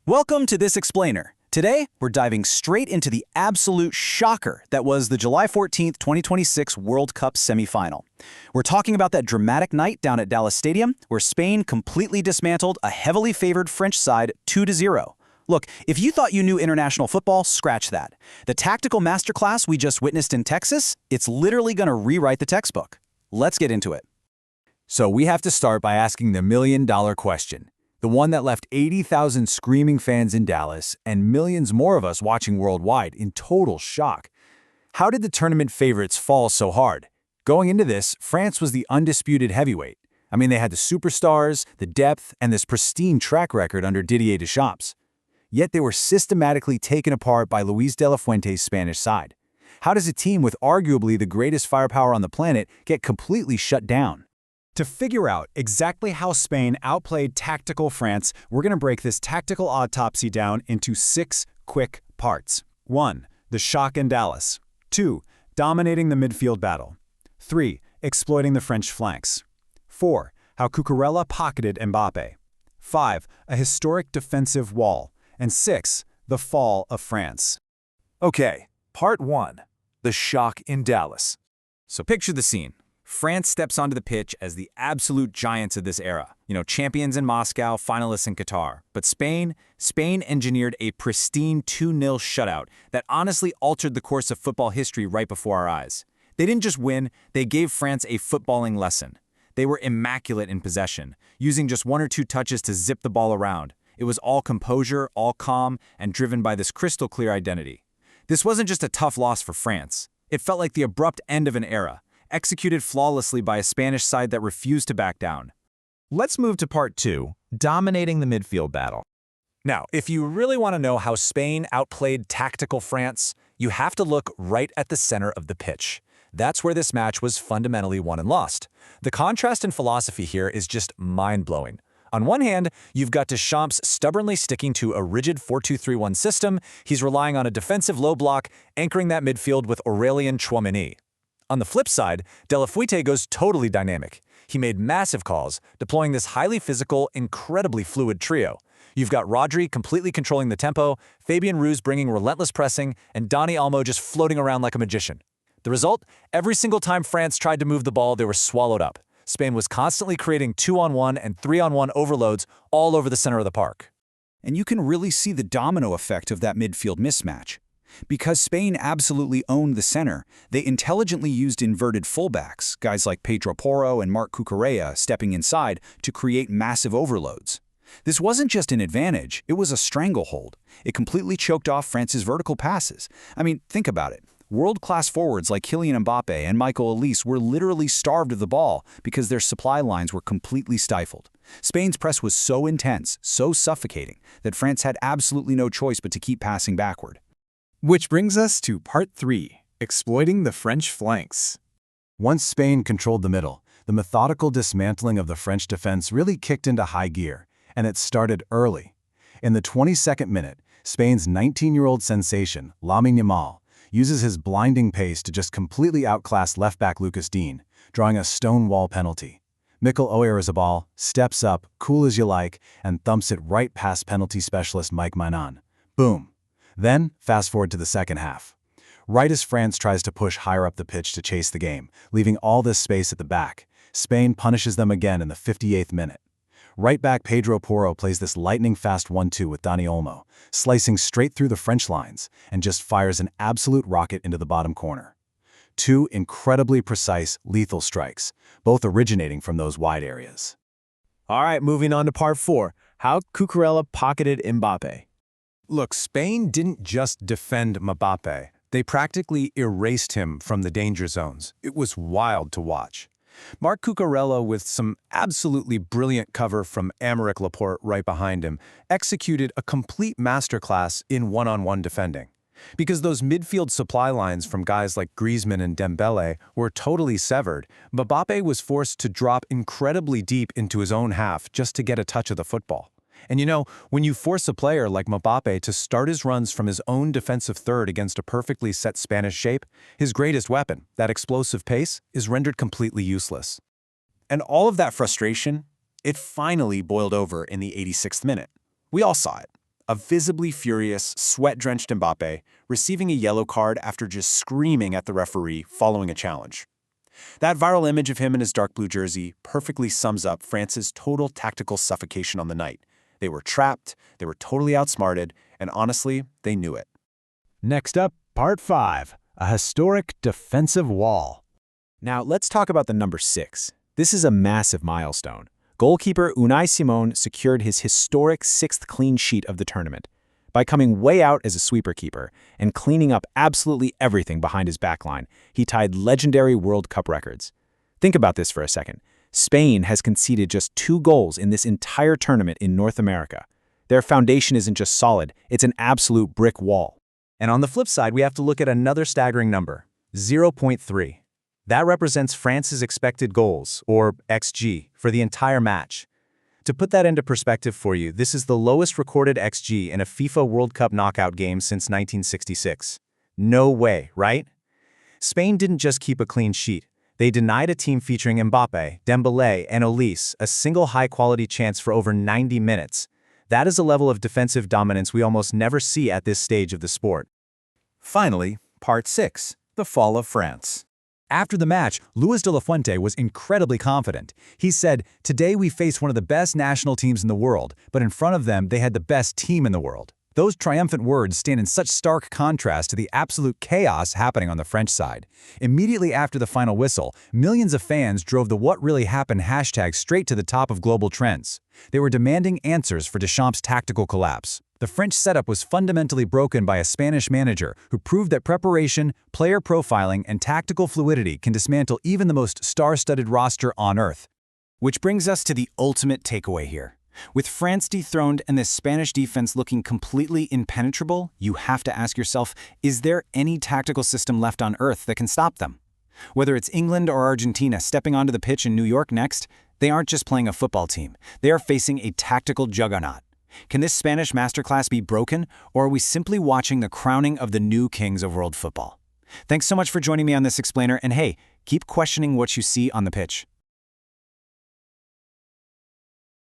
Welcome to This Explainer. Today, we're diving straight into the absolute shocker that was the July 14th, 2026 World Cup semifinal. We're talking about that dramatic night down at Dallas Stadium where Spain completely dismantled a heavily favored French side 2-0. Look, if you thought you knew international football, scratch that. The tactical masterclass we just witnessed in Texas, it's literally going to rewrite the textbook. Let's get into it. So we have to start by asking the million-dollar question. The one that left 80,000 screaming fans in Dallas and millions more of us watching worldwide in total shock. How did the tournament favorites fall so hard? Going into this, France was the undisputed heavyweight. I mean, they had the superstars, the depth, and this pristine track record under Didier Deschamps. Yet they were systematically taken apart by Luis de la Fuente's Spanish side. How does a team with arguably the greatest firepower on the planet get completely shut down? To figure out exactly how Spain outplayed tactical France, we're going to break this tactical autopsy down into 6 quick parts. 1. The shock in Dallas. 2. Dominating the midfield battle. 3. Exploiting the French flanks. 4. How Cucurella pocketed Mbappé. 5. A historic defensive wall. And 6. The fall of France. Okay, part 1. The shock in Dallas. So picture the scene. France steps onto the pitch as the absolute giants of this era. Champions in Moscow, finalists in Qatar. But Spain engineered a pristine 2-0 shutout that honestly altered the course of football history right before our eyes. They didn't just win, they gave France a footballing lesson. They were immaculate in possession, using just 1 or 2 touches to zip the ball around. It was all composure, all calm, and driven by this crystal clear identity. This wasn't just a tough loss for France. It felt like the abrupt end of an era, executed flawlessly by a Spanish side that refused to back down. Let's move to part 2, dominating the midfield battle. Now, if you really want to know how Spain outplayed tactical France, you have to look right at the center of the pitch. That's where this match was fundamentally won and lost. The contrast in philosophy here is just mind-blowing. On one hand, you've got Deschamps stubbornly sticking to a rigid 4-2-3-1 system. He's relying on a defensive low block, anchoring that midfield with Aurélien Tchouaméni. On the flip side, De La Fuente goes totally dynamic. He made massive calls, deploying this highly physical, incredibly fluid trio. You've got Rodri completely controlling the tempo, Fabian Ruiz bringing relentless pressing, and Dani Olmo just floating around like a magician. The result? Every single time France tried to move the ball, they were swallowed up. Spain was constantly creating 2-on-1 and 3-on-1 overloads all over the center of the park. And you can really see the domino effect of that midfield mismatch. Because Spain absolutely owned the center, they intelligently used inverted fullbacks, guys like Pedro Porro and Marc Cucurella stepping inside to create massive overloads. This wasn't just an advantage, it was a stranglehold. It completely choked off France's vertical passes. I mean, think about it. World-class forwards like Kylian Mbappé and Mikel Oyarzabal were literally starved of the ball because their supply lines were completely stifled. Spain's press was so intense, so suffocating, that France had absolutely no choice but to keep passing backward. Which brings us to part 3, exploiting the French flanks. Once Spain controlled the middle, the methodical dismantling of the French defense really kicked into high gear, and it started early. In the 22nd minute, Spain's 19-year-old sensation, Lamine Yamal, uses his blinding pace to just completely outclass left-back Lucas Digne, drawing a stonewall penalty. Mikel Oyarzabal steps up, cool as you like, and thumps it right past penalty specialist Mike Maignan. Boom. Then, fast forward to the second half. Right as France tries to push higher up the pitch to chase the game, leaving all this space at the back, Spain punishes them again in the 58th minute. Right back Pedro Porro plays this lightning-fast 1-2 with Dani Olmo, slicing straight through the French lines, and just fires an absolute rocket into the bottom corner. 2 incredibly precise, lethal strikes, both originating from those wide areas. All right, moving on to part 4, how Cucurella pocketed Mbappé. Look, Spain didn't just defend Mbappé. They practically erased him from the danger zones. It was wild to watch. Marc Cucurella, with some absolutely brilliant cover from Aymeric Laporte right behind him, executed a complete masterclass in one-on-one defending. Because those midfield supply lines from guys like Griezmann and Dembele were totally severed, Mbappé was forced to drop incredibly deep into his own half just to get a touch of the football. And when you force a player like Mbappé to start his runs from his own defensive third against a perfectly set Spanish shape, his greatest weapon, that explosive pace, is rendered completely useless. And all of that frustration, it finally boiled over in the 86th minute. We all saw it. A visibly furious, sweat-drenched Mbappé receiving a yellow card after just screaming at the referee following a challenge. That viral image of him in his dark blue jersey perfectly sums up France's total tactical suffocation on the night. They were trapped, they were totally outsmarted, and honestly, they knew it. Next up, Part 5, a historic defensive wall. Now, let's talk about the number 6. This is a massive milestone. Goalkeeper Unai Simón secured his historic 6th clean sheet of the tournament by coming way out as a sweeper keeper and cleaning up absolutely everything behind his backline. He tied legendary World Cup records. Think about this for a second. Spain has conceded just 2 goals in this entire tournament in North America. Their foundation isn't just solid, it's an absolute brick wall. And on the flip side, we have to look at another staggering number, 0.3. That represents France's expected goals, or XG, for the entire match. To put that into perspective for you, this is the lowest recorded XG in a FIFA World Cup knockout game since 1966. No way, right? Spain didn't just keep a clean sheet. They denied a team featuring Mbappé, Dembélé, and Olise a single high-quality chance for over 90 minutes. That is a level of defensive dominance we almost never see at this stage of the sport. Finally, Part 6, the fall of France. After the match, Luis de la Fuente was incredibly confident. He said, "Today we faced one of the best national teams in the world, but in front of them they had the best team in the world." Those triumphant words stand in such stark contrast to the absolute chaos happening on the French side. Immediately after the final whistle, millions of fans drove the "What Really Happened" hashtag straight to the top of global trends. They were demanding answers for Deschamps' tactical collapse. The French setup was fundamentally broken by a Spanish manager who proved that preparation, player profiling, and tactical fluidity can dismantle even the most star-studded roster on earth. Which brings us to the ultimate takeaway here. With France dethroned and the Spanish defense looking completely impenetrable, you have to ask yourself, is there any tactical system left on earth that can stop them? Whether it's England or Argentina stepping onto the pitch in New York next, they aren't just playing a football team. They are facing a tactical juggernaut. Can this Spanish masterclass be broken, or are we simply watching the crowning of the new kings of world football? Thanks so much for joining me on this explainer, and hey, keep questioning what you see on the pitch.